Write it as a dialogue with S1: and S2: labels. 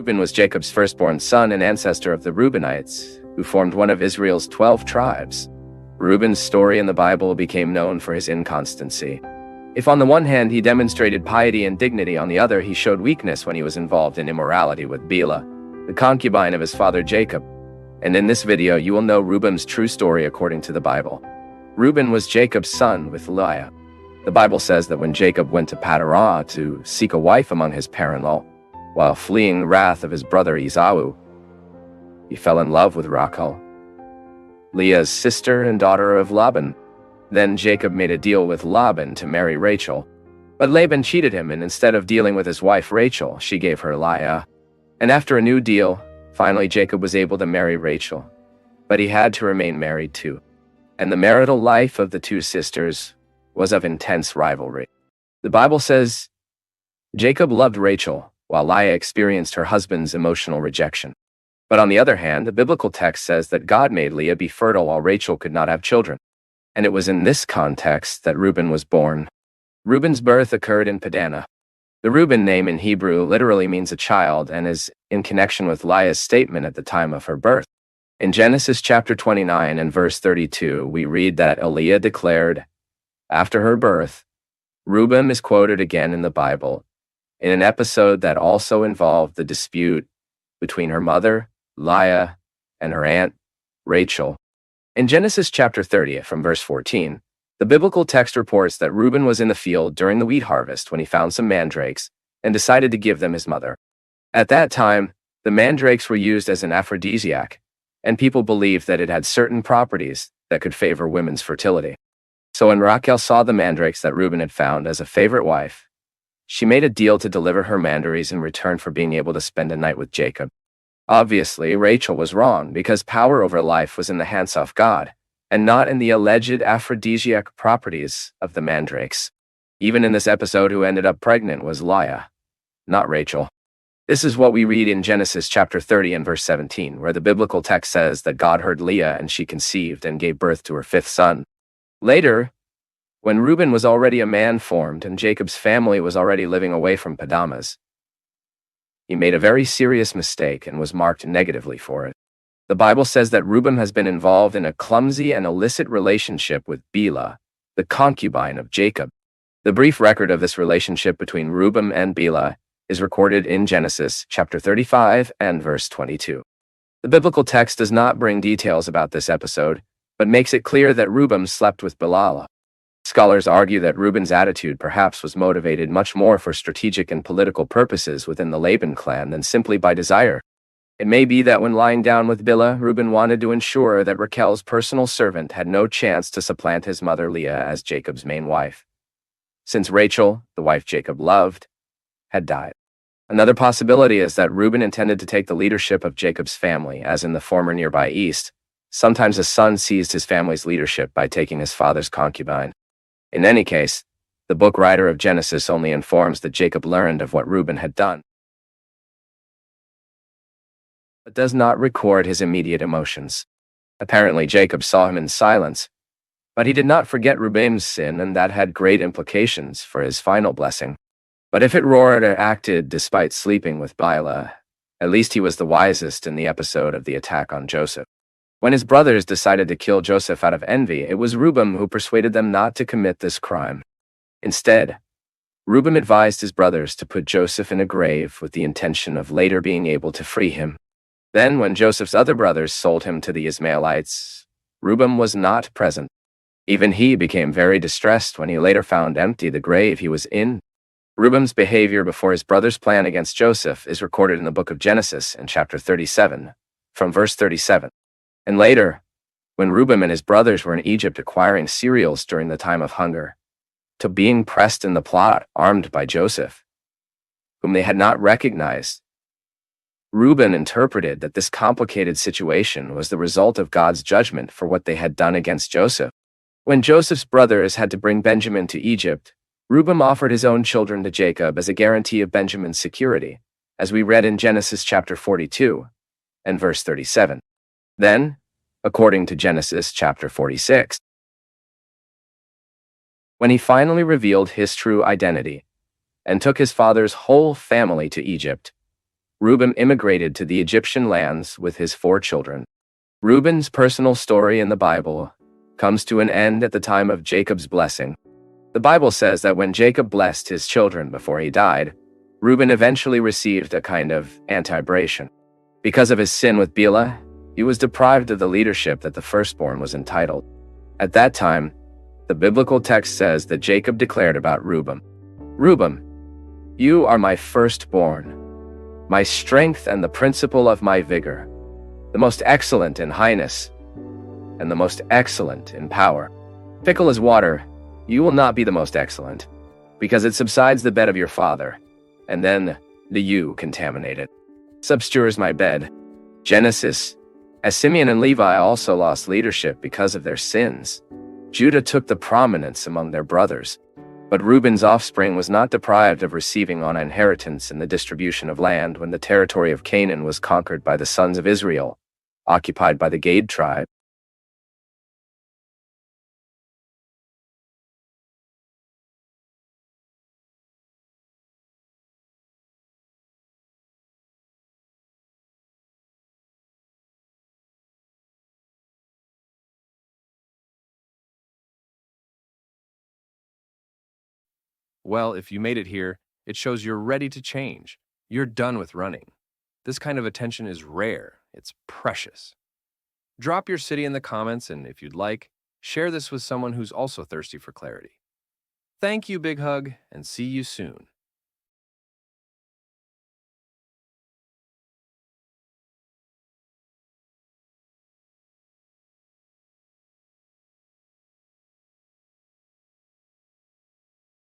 S1: Reuben was Jacob's firstborn son and ancestor of the Reubenites, who formed one of Israel's 12 tribes. Reuben's story in the Bible became known for his inconstancy. If on the one hand he demonstrated piety and dignity, on the other he showed weakness when he was involved in immorality with Bilhah, the concubine of his father Jacob. And in this video you will know Reuben's true story according to the Bible. Reuben was Jacob's son with Leah. The Bible says that when Jacob went to Padarah to seek a wife among his parent-in-law, while fleeing the wrath of his brother Esau, he fell in love with Rachel, Leah's sister and daughter of Laban. Then Jacob made a deal with Laban to marry Rachel. But Laban cheated him, and instead of dealing with his wife Rachel, she gave her Leah. And after a new deal, finally Jacob was able to marry Rachel. But he had to remain married too. And the marital life of the two sisters was of intense rivalry. The Bible says Jacob loved Rachel, while Leah experienced her husband's emotional rejection. But on the other hand, the biblical text says that God made Leah be fertile while Rachel could not have children. And it was in this context that Reuben was born. Reuben's birth occurred in Padanah. The Reuben name in Hebrew literally means a child and is in connection with Leah's statement at the time of her birth. In Genesis chapter 29 and verse 32, we read that Leah declared, after her birth, Reuben is quoted again in the Bible, in an episode that also involved the dispute between her mother, Leah, and her aunt, Rachel. In Genesis chapter 30, from verse 14, the biblical text reports that Reuben was in the field during the wheat harvest when he found some mandrakes and decided to give them his mother. At that time, the mandrakes were used as an aphrodisiac, and people believed that it had certain properties that could favor women's fertility. So when Rachel saw the mandrakes that Reuben had found as a favorite wife, she made a deal to deliver her mandaries in return for being able to spend a night with Jacob. Obviously, Rachel was wrong because power over life was in the hands of God and not in the alleged aphrodisiac properties of the mandrakes. Even in this episode, who ended up pregnant was Leah, not Rachel. This is what we read in Genesis chapter 30 and verse 17, where the biblical text says that God heard Leah and she conceived and gave birth to her fifth son. Later, when Reuben was already a man formed and Jacob's family was already living away from Padanah, he made a very serious mistake and was marked negatively for it. The Bible says that Reuben has been involved in a clumsy and illicit relationship with Bilhah, the concubine of Jacob. The brief record of this relationship between Reuben and Bilhah is recorded in Genesis chapter 35 and verse 22. The biblical text does not bring details about this episode, but makes it clear that Reuben slept with Bilhah. Scholars argue that Reuben's attitude perhaps was motivated much more for strategic and political purposes within the Laban clan than simply by desire. It may be that when lying down with Bilhah, Reuben wanted to ensure that Rachel's personal servant had no chance to supplant his mother Leah as Jacob's main wife, since Rachel, the wife Jacob loved, had died. Another possibility is that Reuben intended to take the leadership of Jacob's family, as in the former Nearby East. Sometimes a son seized his family's leadership by taking his father's concubine. In any case, the book writer of Genesis only informs that Jacob learned of what Reuben had done, but does not record his immediate emotions. Apparently, Jacob saw him in silence, but he did not forget Reuben's sin, and that had great implications for his final blessing. But if it roared or acted despite sleeping with Bilhah, at least he was the wisest in the episode of the attack on Joseph. When his brothers decided to kill Joseph out of envy, it was Reuben who persuaded them not to commit this crime. Instead, Reuben advised his brothers to put Joseph in a grave with the intention of later being able to free him. Then, when Joseph's other brothers sold him to the Ishmaelites, Reuben was not present. Even he became very distressed when he later found empty the grave he was in. Reuben's behavior before his brothers' plan against Joseph is recorded in the book of Genesis in chapter 37, from verse 37. And later, when Reuben and his brothers were in Egypt acquiring cereals during the time of hunger, to being pressed in the plot armed by Joseph, whom they had not recognized, Reuben interpreted that this complicated situation was the result of God's judgment for what they had done against Joseph. When Joseph's brothers had to bring Benjamin to Egypt, Reuben offered his own children to Jacob as a guarantee of Benjamin's security, as we read in Genesis chapter 42 and verse 37. Then, according to Genesis chapter 46, when he finally revealed his true identity and took his father's whole family to Egypt, Reuben immigrated to the Egyptian lands with his 4 children. Reuben's personal story in the Bible comes to an end at the time of Jacob's blessing. The Bible says that when Jacob blessed his children before he died, Reuben eventually received a kind of anti-bration. Because of his sin with Bilhah, he was deprived of the leadership that the firstborn was entitled. At that time, the biblical text says that Jacob declared about Reuben, "Reuben, you are my firstborn, my strength and the principle of my vigor, the most excellent in highness, and the most excellent in power. Fickle as water, you will not be the most excellent, because it subsides the bed of your father, and then the you contaminate it. Substures my bed." Genesis. As Simeon and Levi also lost leadership because of their sins, Judah took the prominence among their brothers. But Reuben's offspring was not deprived of receiving an inheritance in the distribution of land when the territory of Canaan was conquered by the sons of Israel, occupied by the Gad tribe.
S2: Well, if you made it here, it shows you're ready to change. You're done with running. This kind of attention is rare. It's precious. Drop your city in the comments, and if you'd like, share this with someone who's also thirsty for clarity. Thank you, Big Hug, and see you soon.